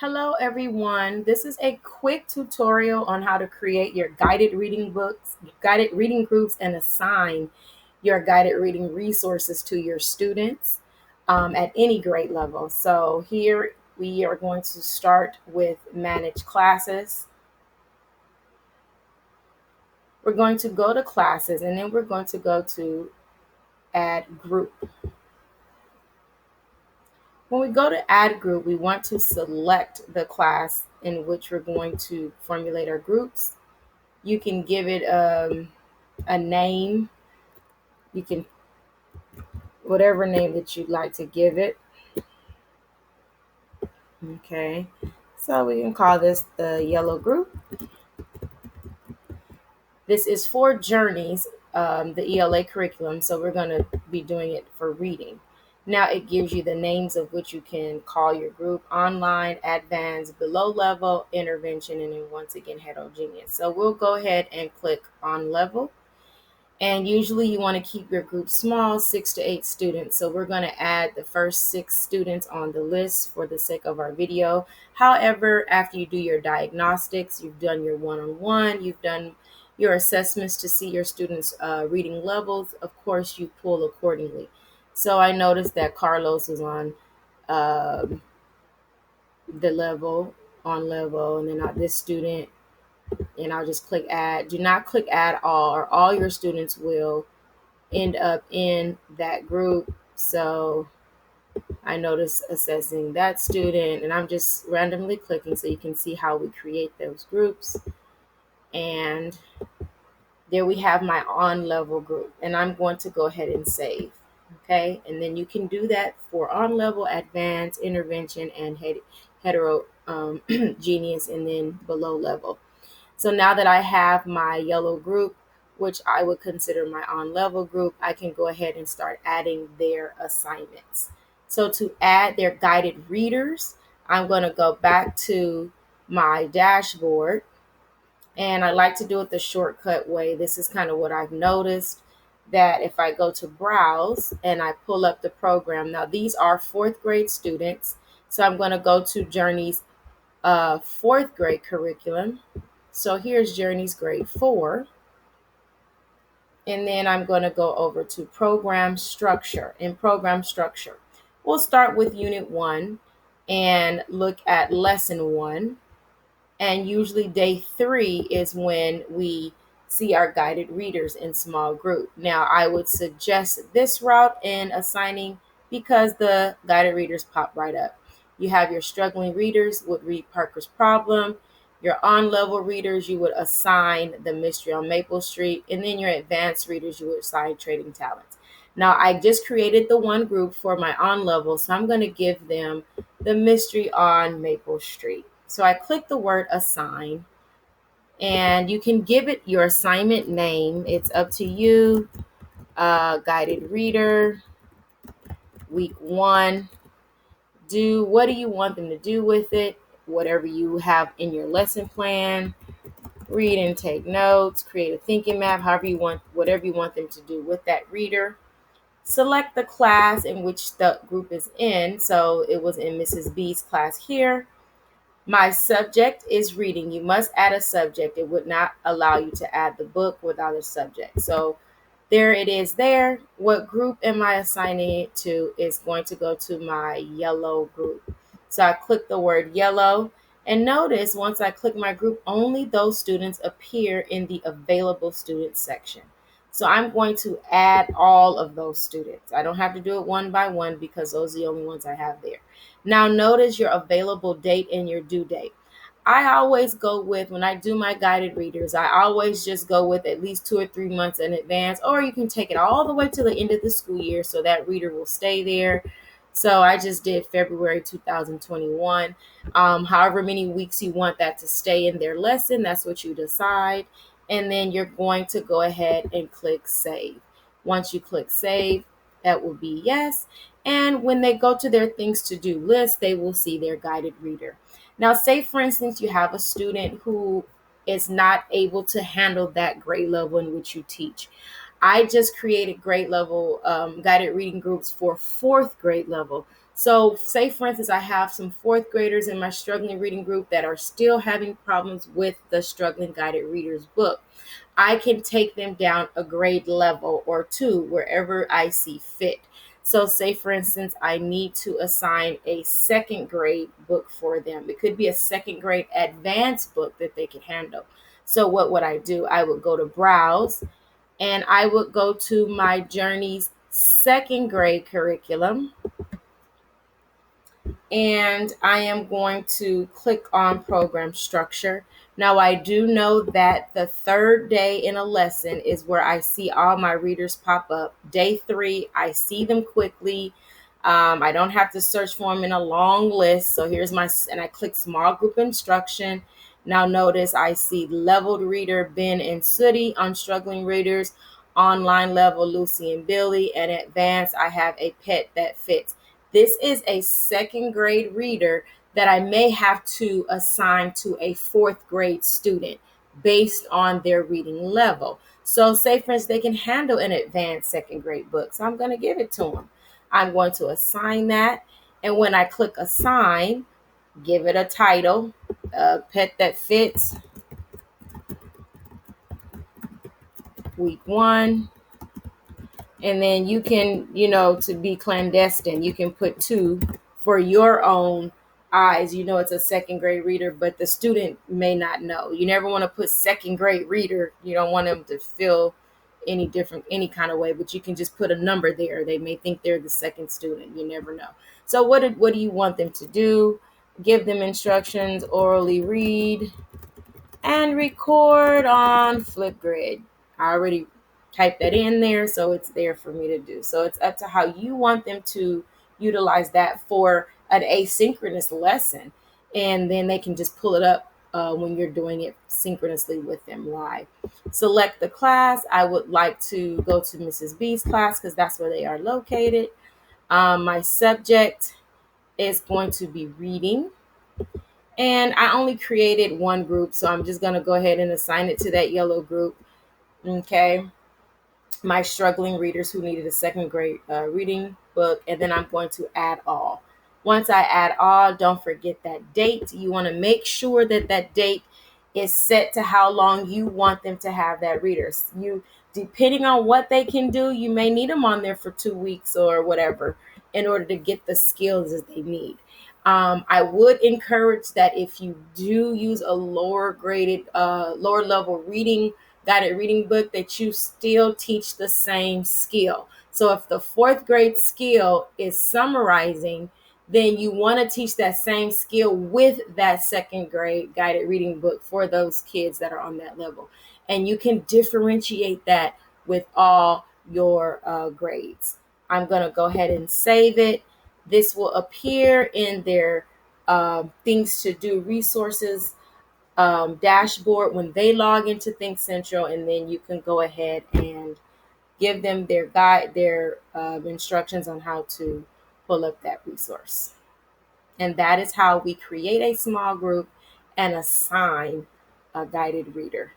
Hello everyone. This is a quick tutorial on how to create your guided reading books, guided reading groups, and assign your guided reading resources to your students at any grade level. So here we are going to start with manage classes. We're going to go to classes and then we're going to go to add group. When we go to add group, we want to select the class in which we're going to formulate our groups. You can give it a name. You can, whatever name that you'd like to give it. Okay. So we can call this the yellow group. This is for journeys, the ELA curriculum. So we're going to be doing it for reading. Now it gives you the names of which you can call your group: online, advanced, below level, intervention, and then once again, heterogeneous. So we'll go ahead and click on level. And usually you want to keep your group small, 6 to 8 students. So we're going to add the first 6 students on the list for the sake of our video. However, after you do your diagnostics, you've done your one-on-one, you've done your assessments to see your students' reading levels, of course, you pull accordingly. So I noticed that Carlos was on um the level, on level, and then this student, and I'll just click add. Do not click add all, or all your students will end up in that group. So I notice assessing that student, and I'm just randomly clicking so you can see how we create those groups. And there we have my on level group, and I'm going to go ahead and save. Okay, and then you can do that for on level, advanced, intervention, and hetero genius, and then below level. So now that I have my yellow group, which I would consider my on level group, I can go ahead and start adding their assignments. So to add their guided readers, I'm going to go back to my dashboard, and I like to do it the shortcut way. This is kind of what I've noticed, that if I go to browse and I pull up the program, now these are fourth grade students. So I'm going to go to Journey's fourth grade curriculum. So here's Journey's grade 4. And then I'm going to go over to program structure. In program structure, we'll start with unit 1 and look at lesson 1. And usually day 3 is when we see our guided readers in small group. Now, I would suggest this route in assigning because the guided readers pop right up. You have your struggling readers would read Parker's Problem. Your on-level readers, you would assign The Mystery on Maple Street. And then your advanced readers, you would assign Trading Talents. Now, I just created the one group for my on-level, so I'm going to give them The Mystery on Maple Street. So I click the word assign, and you can give it your assignment name. It's up to you. Guided reader, week 1. What do you want them to do with it? Whatever you have in your lesson plan. Read and take notes, create a thinking map, whatever you want them to do with that reader. Select the class in which the group is in. So it was in Mrs. B's class here. My subject is reading. You must add a subject. It would not allow you to add the book without a subject. So there it is there. What group am I assigning it to is going to go to my yellow group. So I click the word yellow, and notice once I click my group, only those students appear in the available students section. So I'm going to add all of those students. I don't have to do it one by one because those are the only ones I have there. Now notice your available date and your due date. I always go with, when I do my guided readers, I always just go with at least 2 or 3 months in advance, or you can take it all the way to the end of the school year so that reader will stay there. So I just did February 2021. However many weeks you want that to stay in their lesson, that's what you decide. And then you're going to go ahead and click save. Once you click save, that will be yes. And when they go to their things to do list, they will see their guided reader. Now, say for instance, you have a student who is not able to handle that grade level in which you teach. I just created grade level guided reading groups for fourth grade level. So, say for instance, I have some fourth graders in my struggling reading group that are still having problems with the struggling guided readers book. I can take them down a grade level or two wherever I see fit. So, say for instance, I need to assign a second grade book for them. It could be a second grade advanced book that they can handle. So, what would I do? I would go to browse and I would go to my Journey's second grade curriculum, and I am going to click on program structure. Now, I do know that the third day in a lesson is where I see all my readers pop up. Day 3, I see them quickly. I don't have to search for them in a long list. So here's and I click small group instruction. Now notice I see leveled reader Ben and Sooty on struggling readers, online level Lucy and Billy, and advanced I have a pet that fits. This is a second grade reader that I may have to assign to a fourth grade student based on their reading level. So, say for instance, they can handle an advanced second grade book. So, I'm going to give it to them. I'm going to assign that. And when I click assign, give it a title, Pet That Fits, week 1. And then you can, to be clandestine, you can put 2 for your own eyes. It's a second grade reader, but the student may not know. You never want to put second grade reader. You don't want them to feel any kind of way, but you can just put a number there. They may think they're the second student. You never know. So what do you want them to do? Give them instructions, orally read, and record on Flipgrid. I already typed that in there, so it's there for me to do. So it's up to how you want them to utilize that for an asynchronous lesson, and then they can just pull it up when you're doing it synchronously with them live. Select the class. I would like to go to Mrs. B's class because that's where they are located. My subject is going to be reading. And I only created one group, so I'm just going to go ahead and assign it to that yellow group. Okay. My struggling readers who needed a second grade reading book. And then I'm going to add all. Once I add all, don't forget that date. You want to make sure that that date is set to how long you want them to have that reader. Depending on what they can do, you may need them on there for 2 weeks or whatever in order to get the skills that they need. I would encourage that if you do use a lower level guided reading book, that you still teach the same skill. So if the fourth grade skill is summarizing, then you want to teach that same skill with that second grade guided reading book for those kids that are on that level. And you can differentiate that with all your grades. I'm going to go ahead and save it. This will appear in their things to do resources dashboard when they log into Think Central, and then you can go ahead and give them their instructions on how to pull up that resource. And that is how we create a small group and assign a guided reader.